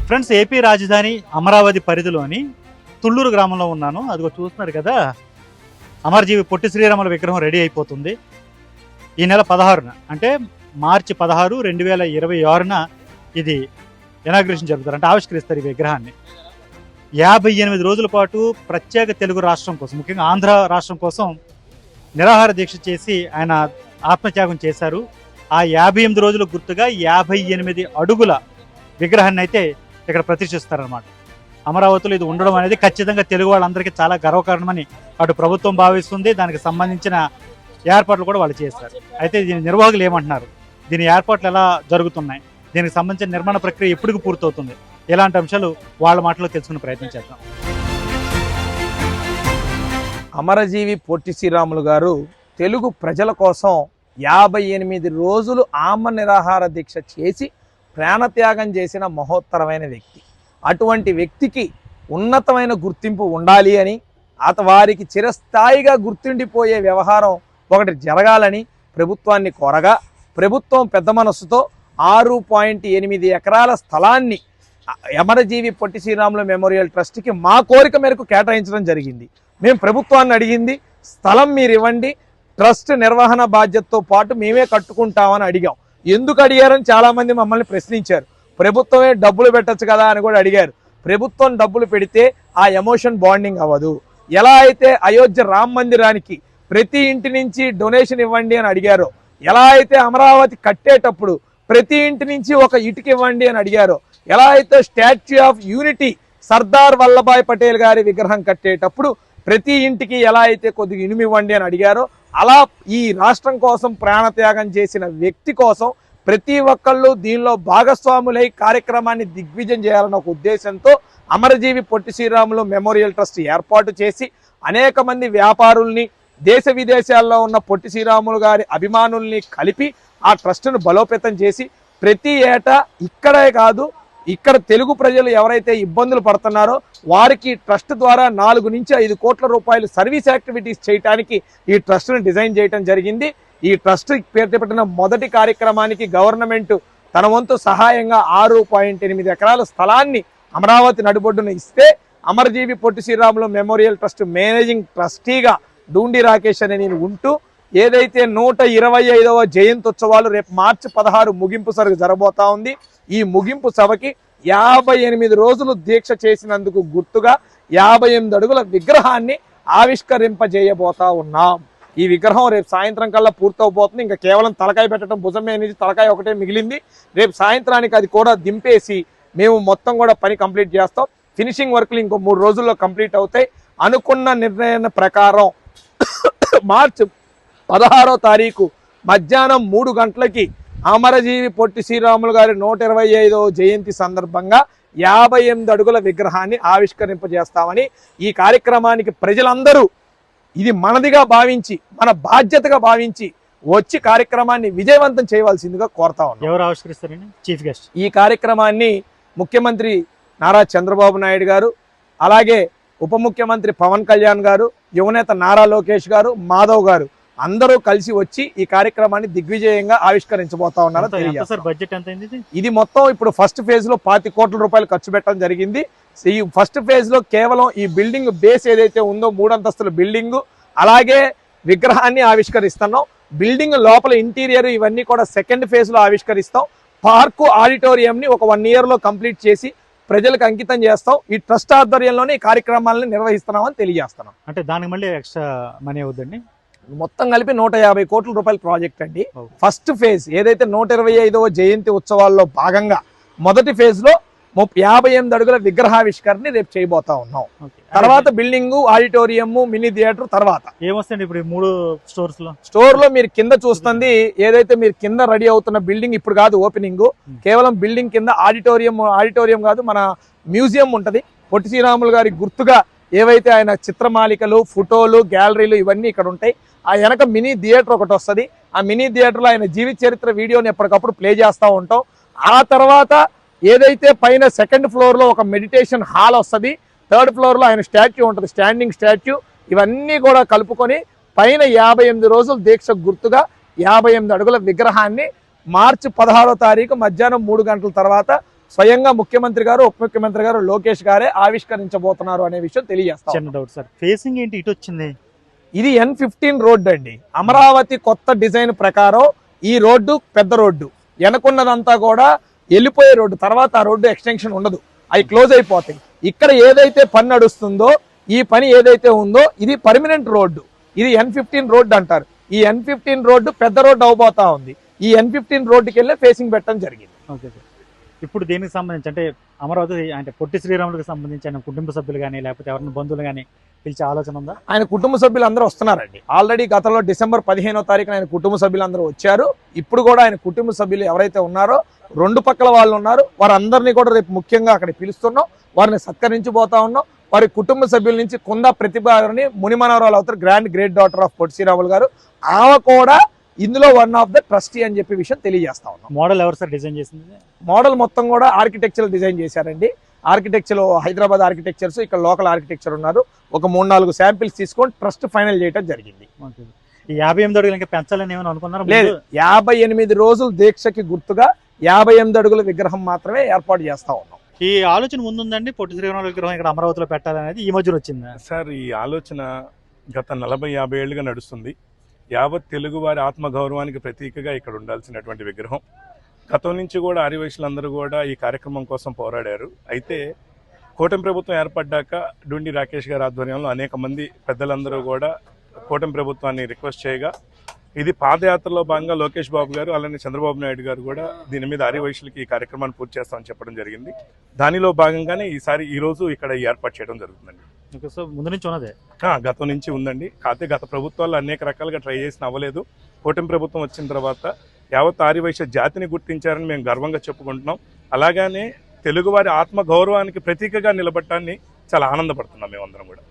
Friends, AP రాజధాని అమరావతి పరిధిలోని తుళ్ళూరు గ్రామంలో ఉన్నాను. అదిగో చూస్తున్నారు కదా, అమరజీవి పొట్టి శ్రీరాముల విగ్రహం రెడీ అయిపోతుంది. ఈ నెల 16న అంటే మార్చి 16, 2026న ఇది ఇనాగ్రేషన్ జరుగుతారు, అంటే ఆవిష్కరిస్తారు ఈ విగ్రహాన్ని. 58 రోజుల పాటు ప్రత్యేక తెలుగు రాష్ట్రం కోసం, ముఖ్యంగా ఆంధ్ర రాష్ట్రం కోసం నిరాహార దీక్ష చేసి ఆయన ఆత్మత్యాగం చేశారు. ఆ 58 రోజుల గుర్తుగా 58 అడుగుల విగ్రహాన్ని అయితే ఇక్కడ ప్రతిష్ఠిస్తారనమాట. అమరావతిలో ఇది ఉండడం అనేది ఖచ్చితంగా తెలుగు వాళ్ళందరికీ చాలా గర్వకారణమని అటు ప్రభుత్వం భావిస్తుంది. దానికి సంబంధించిన ఏర్పాట్లు కూడా వాళ్ళు చేస్తారు. అయితే దీని నిర్వాహకులు ఏమంటున్నారు, దీని ఏర్పాట్లు ఎలా జరుగుతున్నాయి, దీనికి సంబంధించిన నిర్మాణ ప్రక్రియ ఎప్పటికి పూర్తవుతుంది, ఇలాంటి అంశాలు వాళ్ళ మాటలో తెలుసుకునే ప్రయత్నం చేద్దాం. అమరజీవి పొట్టి శ్రీరాములు గారు తెలుగు ప్రజల కోసం 58 రోజులు ఆమ నిరాహార దీక్ష చేసి ప్రాణత్యాగం చేసిన మహోత్తరమైన వ్యక్తి. అటువంటి వ్యక్తికి ఉన్నతమైన గుర్తింపు ఉండాలి అని, వారికి చిరస్థాయిగా గుర్తుండిపోయే వ్యవహారం ఒకటి జరగాలని ప్రభుత్వాన్ని కోరగా, ప్రభుత్వం పెద్ద మనస్సుతో 6.8 ఎకరాల స్థలాన్ని అమరజీవి పొట్టి శ్రీరాములు మెమోరియల్ ట్రస్ట్కి మా కోరిక మేరకు కేటాయించడం జరిగింది. మేము ప్రభుత్వాన్ని అడిగింది, స్థలం మీరు ఇవ్వండి, ట్రస్ట్ నిర్వహణ బాధ్యతతో పాటు మేమే కట్టుకుంటామని అడిగాం. ఎందుకు అడిగారని చాలామంది మమ్మల్ని ప్రశ్నించారు. ప్రభుత్వమే డబ్బులు పెట్టచ్చు కదా అని కూడా అడిగారు. ప్రభుత్వం డబ్బులు పెడితే ఆ ఎమోషన్ బాండింగ్ అవ్వదు. ఎలా అయితే అయోధ్య రామ మందిరానికి ప్రతి ఇంటి నుంచి డొనేషన్ ఇవ్వండి అని అడిగారో, ఎలా అయితే అమరావతి కట్టేటప్పుడు ప్రతి ఇంటి నుంచి ఒక ఇటుక ఇవ్వండి అని అడిగారో, ఎలా అయితే statue of unity Sardar Vallabhbhai Patel గారి విగ్రహం కట్టేటప్పుడు ప్రతి ఇంటికి ఎలా అయితే కొద్దిగా ఇనుము ఇవ్వండి అని అడిగారో, అలా ఈ రాష్ట్రం కోసం ప్రాణత్యాగం చేసిన వ్యక్తి కోసం ప్రతి ఒక్కళ్ళు దీనిలో భాగస్వాములై కార్యక్రమాన్ని దిగ్విజయం చేయాలన్న ఒక ఉద్దేశంతో అమరజీవి పొట్టి శ్రీరాములు మెమోరియల్ ట్రస్ట్ ఏర్పాటు చేసి అనేక మంది వ్యాపారుల్ని, దేశ విదేశాల్లో ఉన్న పొట్టి శ్రీరాములు గారి అభిమానుల్ని కలిపి ఆ ట్రస్టును బలోపేతం చేసి ప్రతి ఏటా ఇక్కడే కాదు, ఇక్కడ తెలుగు ప్రజలు ఎవరైతే ఇబ్బందులు పడుతున్నారో వారికి ట్రస్ట్ ద్వారా 4 నుంచి 5 కోట్ల రూపాయలు సర్వీస్ యాక్టివిటీస్ చేయడానికి ఈ ట్రస్ట్ను డిజైన్ చేయడం జరిగింది. ఈ ట్రస్ట్ పేరు పెట్టిన మొదటి కార్యక్రమానికి గవర్నమెంట్ తన వంతు సహాయంగా 6.8 ఎకరాల స్థలాన్ని అమరావతి నడిబొడ్డున ఇస్తే, Amarajeevi Potti Sriramulu memorial trust managing ట్రస్టీగా డూండి రాకేష్ అని నేను ఉంటూ, ఏదైతే 125వ జయంత్యుత్సవాలు రేపు మార్చి 16 ముగింపు సభ జరగబోతా ఉంది. ఈ ముగింపు సభకి 58 రోజులు దీక్ష చేసినందుకు గుర్తుగా 58 అడుగుల విగ్రహాన్ని ఆవిష్కరింపజేయబోతా ఉన్నాం. ఈ విగ్రహం రేపు సాయంత్రం కల్లా పూర్తవబోతుంది. ఇంకా కేవలం తలకాయ పెట్టడం, భుజం మీద నుంచి తలకాయ ఒకటే మిగిలింది. రేపు సాయంత్రానికి అది కూడా దింపేసి మేము మొత్తం కూడా పని కంప్లీట్ చేస్తాం. ఫినిషింగ్ వర్క్లు ఇంకో 3 రోజుల్లో కంప్లీట్ అవుతాయి. అనుకున్న నిర్ణయం ప్రకారం మార్చి 16వ తారీఖు మధ్యాహ్నం 3 గంటలకి అమరజీవి పొట్టి శ్రీరాములు గారి 125వ జయంతి సందర్భంగా 58 అడుగుల విగ్రహాన్ని ఆవిష్కరింపజేస్తామని, ఈ కార్యక్రమానికి ప్రజలందరూ ఇది మనదిగా భావించి, మన బాధ్యతగా భావించి వచ్చి కార్యక్రమాన్ని విజయవంతం చేయవలసిందిగా కోరుతా ఉన్నాం. ఎవరు ఆవిష్కరిస్తారండి చీఫ్ గెస్ట్? ఈ కార్యక్రమాన్ని ముఖ్యమంత్రి నారా చంద్రబాబు నాయుడు గారు, అలాగే ఉప ముఖ్యమంత్రి పవన్ కళ్యాణ్ గారు, యువనేత నారా లోకేష్ గారు, మాధవ్ గారు అందరూ కలిసి వచ్చి ఈ కార్యక్రమాన్ని దిగ్విజయంగా ఆవిష్కరించబోతా ఉన్నారు. బడ్జెట్ ఎంత అయింది? ఇది మొత్తం ఇప్పుడు ఫస్ట్ ఫేజ్ లో 25 కోట్ల రూపాయలు ఖర్చు పెట్టడం జరిగింది. ఈ ఫస్ట్ ఫేజ్ లో కేవలం ఈ బిల్డింగ్ బేస్ ఏదైతే ఉందో 3 అంతస్తుల బిల్డింగ్, అలాగే విగ్రహాన్ని ఆవిష్కరిస్తున్నాం. బిల్డింగ్ లోపల ఇంటీరియర్ ఇవన్నీ కూడా సెకండ్ ఫేజ్ లో ఆవిష్కరిస్తాం. పార్కు ఆడిటోరియం ని ఒక 1 year లో కంప్లీట్ చేసి ప్రజలకు అంకితం చేస్తాం. ఈ ట్రస్ట్ ఆధ్వర్యంలోనే ఈ కార్యక్రమాలను నిర్వహిస్తున్నామని తెలియజేస్తున్నాం. అంటే దానికి మళ్ళీ ఎక్స్ట్రా మనీ అవుతుందండి. మొత్తం కలిపి 150 కోట్ల రూపాయల ప్రాజెక్ట్ అండి. ఫస్ట్ ఫేజ్ ఏదైతే 125వ జయంతి ఉత్సవాల్లో భాగంగా మొదటి ఫేజ్ లో 58 అడుగుల విగ్రహావిష్కరణ రేపు చేయబోతా ఉన్నాం. తర్వాత బిల్డింగ్, ఆడిటోరియం, మినీ థియేటర్ తర్వాత ఏమొస్తుంది ఇప్పుడు 3 స్టోర్ లో మీరు కింద చూస్తుంది ఏదైతే మీరు కింద రెడీ అవుతున్న బిల్డింగ్ ఇప్పుడు కాదు ఓపెనింగ్, కేవలం బిల్డింగ్ కింద ఆడిటోరియం కాదు, మన మ్యూజియం ఉంటది. పొట్టి శ్రీరాములు గారి గుర్తుగా ఏవైతే ఆయన చిత్రమాలికలు, ఫోటోలు, గ్యాలరీలు ఇవన్నీ ఇక్కడ ఉంటాయి. ఆ వెనక మినీ థియేటర్ ఒకటి వస్తుంది. ఆ మినీ థియేటర్లో ఆయన జీవిత చరిత్ర వీడియోని ఎప్పటికప్పుడు ప్లే చేస్తూ ఉంటాం. ఆ తర్వాత ఏదైతే పైన సెకండ్ ఫ్లోర్లో ఒక మెడిటేషన్ హాల్ వస్తుంది, థర్డ్ ఫ్లోర్లో ఆయన స్టాచ్యూ ఉంటుంది, స్టాండింగ్ స్టాచ్యూ. ఇవన్నీ కూడా కలుపుకొని పైన 58 రోజులు దీక్ష గుర్తుగా 58 అడుగుల విగ్రహాన్ని మార్చి 16వ తారీఖు మధ్యాహ్నం 3 గంటల తర్వాత స్వయంగా ముఖ్యమంత్రి గారు, ఉప ముఖ్యమంత్రి గారు లోకేష్ గారే ఆవిష్కరించబోతున్నారు అనే విషయం తెలియజేస్తాం. చిన్న డౌట్ సార్, ఫేసింగ్ ఏంటి ఇటు వచ్చింది? ఇది N15 రోడ్డు అండి. అమరావతి కొత్త డిజైన్ ప్రకారం ఈ రోడ్డు పెద్ద రోడ్డు, వెనకున్నదంతా కూడా వెళ్ళిపోయే రోడ్డు, తర్వాత ఆ రోడ్డు ఎక్స్టెన్షన్ ఉండదు, అవి క్లోజ్ అయిపోతాయి. ఇక్కడ ఏదైతే పని నడుస్తుందో, ఈ పని ఏదైతే ఉందో ఇది పర్మనెంట్ రోడ్డు, ఇది N15 రోడ్డు అంటారు. ఈ N15 రోడ్డు పెద్ద రోడ్డు అవబోతా ఉంది. ఈ N15 రోడ్డుకి వెళ్ళే ఫేసింగ్ పెట్టడం జరిగింది. ఓకే సార్, ఇప్పుడు దీనికి సంబంధించి అంటే అమరావతి అంటే పొట్టి శ్రీరాములకు సంబంధించి ఆయన కుటుంబ సభ్యులు కానీ లేకపోతే ఎవరైనా బంధువులు కానీ పిలిచే ఆలోచన ఉందా? ఆయన కుటుంబ సభ్యులు అందరూ వస్తున్నారండి. ఆల్రెడీ గతంలో డిసెంబర్ 15వ తారీఖున ఆయన కుటుంబ సభ్యులు అందరూ వచ్చారు. ఇప్పుడు కూడా ఆయన కుటుంబ సభ్యులు ఎవరైతే ఉన్నారో రెండు పక్కల వాళ్ళు ఉన్నారు, వారందరినీ కూడా రేపు ముఖ్యంగా అక్కడ పిలుస్తున్నాం, వారిని సత్కరించిపోతా ఉన్నాం. వారి కుటుంబ సభ్యుల నుంచి కుందా ప్రతిభ గారిని మునిమనవరాలు అవుతారు, great daughter of Potti Sriramulu గారు, ఆమె కూడా ఇందులో వన్ ఆఫ్ ద ట్రస్టీ అని చెప్పి విషయం తెలియజేస్తా ఉన్నాం. మోడల్ ఎవరు సార్ డిజైన్ చేసింది? మోడల్ మొత్తం కూడా ఆర్కిటెక్చర్ డిజైన్ చేశారండి. ఆర్కిటెక్చర్ హైదరాబాద్ ఆర్కిటెక్చర్స్, ఇక్కడ లోకల్ ఆర్కిటెక్చర్ ఉన్నారు. ఒక 3-4 శాంపిల్స్ తీసుకొని ట్రస్ట్ ఫైనల్ చేయడం జరిగింది. ఈ 58 అడుగులు ఇంకా పెంచాలని ఏమైనా అనుకున్నారా? లేదు, 58 రోజులు దీక్షకి గుర్తుగా 58 అడుగుల విగ్రహం మాత్రమే ఏర్పాటు చేస్తా ఉన్నాం. ఈ ఆలోచన ముందుందండి పొట్టి శ్రీరాములు విగ్రహం ఇక్కడ అమరావతిలో పెట్టాలనేది ఈ మధ్యన వచ్చిందా సార్? ఈ ఆలోచన గత 40-50 ఏళ్లుగా నడుస్తుంది. యావత్ తెలుగు వారి ఆత్మగౌరవానికి ప్రతీకగా ఇక్కడ ఉండాల్సినటువంటి విగ్రహం. గతం నుంచి కూడా ఆర్యవైశ్యులందరూ కూడా ఈ కార్యక్రమం కోసం పోరాడారు. అయితే కూటమి ప్రభుత్వం ఏర్పడ్డాక డుండి రాకేష్ గారి ఆధ్వర్యంలో అనేక మంది పెద్దలందరూ కూడా కూటమి ప్రభుత్వాన్ని రిక్వెస్ట్ చేయగా, ఇది పాదయాత్రలో భాగంగా లోకేష్ బాబు గారు అలానే చంద్రబాబు నాయుడు గారు కూడా దీని మీద ఆర్యవైశ్యులకి ఈ కార్యక్రమాన్ని పూర్తి చేస్తామని చెప్పడం జరిగింది. దానిలో భాగంగానే ఈ రోజు ఇక్కడ ఏర్పాటు చేయడం జరుగుతుందండి. ముందు నుంచి ఉన్నదే గతం నుంచి ఉందండి. కాకపోతే గత ప్రభుత్వాలు అనేక రకాలుగా ట్రై చేసిన అవ్వలేదు. కూటమి ప్రభుత్వం వచ్చిన తర్వాత యావత్ ఆర్యవైశ్య జాతిని గుర్తించారని మేము గర్వంగా చెప్పుకుంటున్నాం. అలాగనే తెలుగువారి ఆత్మ గౌరవానికి ప్రతీకగా నిలబడటాన్ని చాలా ఆనందపడుతున్నాం మేమందరం కూడా.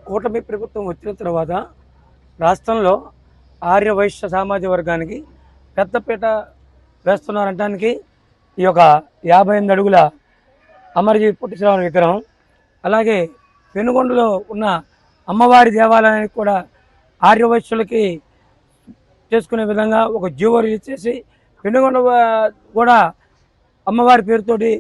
కూటమి ప్రభుత్వం వచ్చిన తర్వాత రాష్ట్రంలో ఆర్యవైశ్య సామాజిక వర్గానికి పెద్దపీట వేస్తున్నారనడానికి ఈ యొక్క 58 అడుగుల అమరజీవి పొట్టి శ్రీరాములు విగ్రహం, అలాగే పెనుగొండలో ఉన్న అమ్మవారి దేవాలయానికి కూడా ఆర్యవైశ్యులకి చేసుకునే విధంగా ఒక జీవో రిలీజ్ చేసి పెనుగొండ కూడా అమ్మవారి పేరుతోటి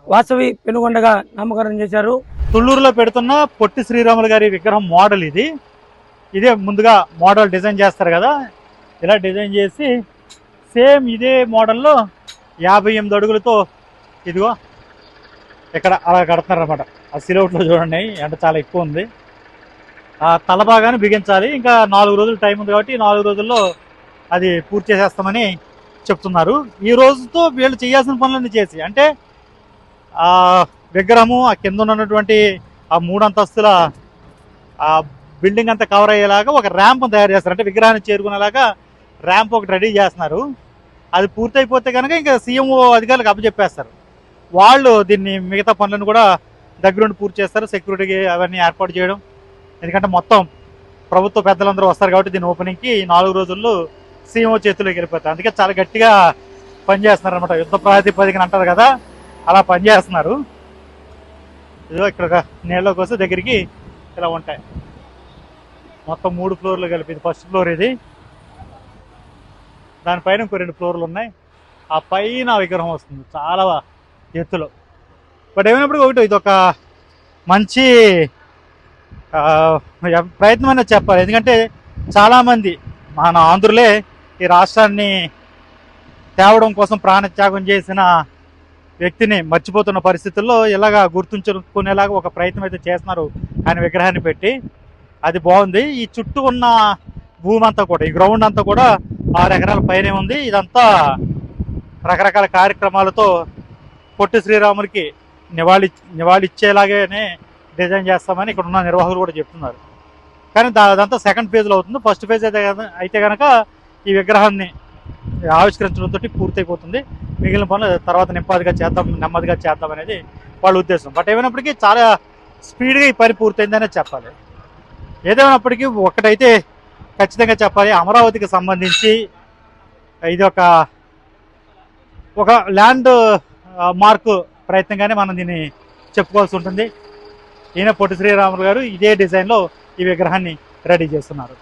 వాసవి పెనుగొండగా నామకరణం చేశారు. తుళ్ళూరులో పెడుతున్న పొట్టి శ్రీరాములు గారి విగ్రహం మోడల్ ఇదే ముందుగా మోడల్ డిజైన్ చేస్తారు కదా, ఇలా డిజైన్ చేసి సేమ్ ఇదే మోడల్లో 58 అడుగులతో ఇదిగో ఇక్కడ అలా కడుతున్నారు అనమాట. ఆ సిలౌట్లో చూడండి, ఎండ చాలా ఎక్కువ ఉంది. ఆ తల భాగాన్ని బిగించాలి. ఇంకా 4 రోజులు టైం ఉంది కాబట్టి 4 రోజుల్లో అది పూర్తి చేసేస్తామని చెప్తున్నారు. ఈ రోజుతో వీళ్ళు చేయాల్సిన పనులన్నీ చేసి, అంటే ఆ విగ్రహము ఆ కింద ఉన్నటువంటి ఆ 3 అంతస్తుల ఆ బిల్డింగ్ అంతా కవర్ అయ్యేలాగా ఒక ర్యాంప్ తయారు చేస్తారు. అంటే విగ్రహాన్ని చేరుకునేలాగా ర్యాంప్ ఒకటి రెడీ చేస్తున్నారు. అది పూర్తయిపోతే కనుక ఇంకా సీఎంఓ అధికారులకు అప్పచెప్పేస్తారు. వాళ్ళు దీన్ని మిగతా పనులను కూడా దగ్గరుండి పూర్తి చేస్తారు. సెక్యూరిటీకి అవన్నీ ఏర్పాటు చేయడం, ఎందుకంటే మొత్తం ప్రభుత్వ పెద్దలందరూ వస్తారు కాబట్టి దీని ఓపెనింగ్కి 4 రోజుల్లో సీఎంఓ చేతుల్లోకి వెళ్ళిపోతారు. అందుకే చాలా గట్టిగా పనిచేస్తున్నారు అనమాట. యుద్ధ ప్రాతిపదికన అంటారు కదా, అలా పనిచేస్తున్నారు. ఇదిగో ఇక్కడ నీళ్ళకి వస్తే దగ్గరికి ఇలా ఉంటాయి. మొత్తం 3 ఫ్లోర్లు కలిపి, ఇది ఫస్ట్ ఫ్లోర్, ఇది దానిపైన ఇంకో 2 ఫ్లోర్లు ఉన్నాయి. ఆ పైన విగ్రహం వస్తుంది చాలా ఎత్తులో. బట్ ఏమైనప్పుడు ఒకటి ఇది ఒక మంచి ప్రయత్నం అనేది చెప్పాలి. ఎందుకంటే చాలామంది మన ఆంధ్రులే ఈ రాష్ట్రాన్ని తేవడం కోసం ప్రాణత్యాగం చేసిన వ్యక్తిని మర్చిపోతున్న పరిస్థితుల్లో ఇలాగా గుర్తుంచుకునేలాగా ఒక ప్రయత్నం అయితే చేస్తున్నారు ఆయన విగ్రహాన్ని పెట్టి. అది బాగుంది. ఈ చుట్టూ ఉన్న భూమి అంతా కూడా, ఈ గ్రౌండ్ అంతా కూడా 6 ఎకరాల పైనే ఉంది. ఇదంతా రకరకాల కార్యక్రమాలతో పొట్టి శ్రీరాములకి నివాళిచ్చేలాగానే డిజైన్ చేస్తామని ఇక్కడ ఉన్న నిర్వాహకులు కూడా చెప్తున్నారు. కానీ అదంతా సెకండ్ ఫేజ్లో అవుతుంది. ఫస్ట్ ఫేజ్ అయితే కనుక ఈ విగ్రహాన్ని ఆవిష్కరించడంతో పూర్తయిపోతుంది. మిగిలిన పనులు తర్వాత నెమ్మదిగా చేద్దాం అనేది వాళ్ళ ఉద్దేశం. బట్ ఏమైనప్పటికీ చాలా స్పీడ్గా ఈ పని పూర్తయిందనే చెప్పాలి. ఏదేమైనప్పటికీ ఒకటైతే ఖచ్చితంగా చెప్పాలి, అమరావతికి సంబంధించి ఇది ఒక ల్యాండ్ మార్కు ప్రయత్నంగానే మనం దీన్ని చెప్పుకోవాల్సి ఉంటుంది. ఈయన పొట్టి శ్రీరాములు గారు ఇదే డిజైన్లో ఈ విగ్రహాన్ని రెడీ చేస్తున్నారు.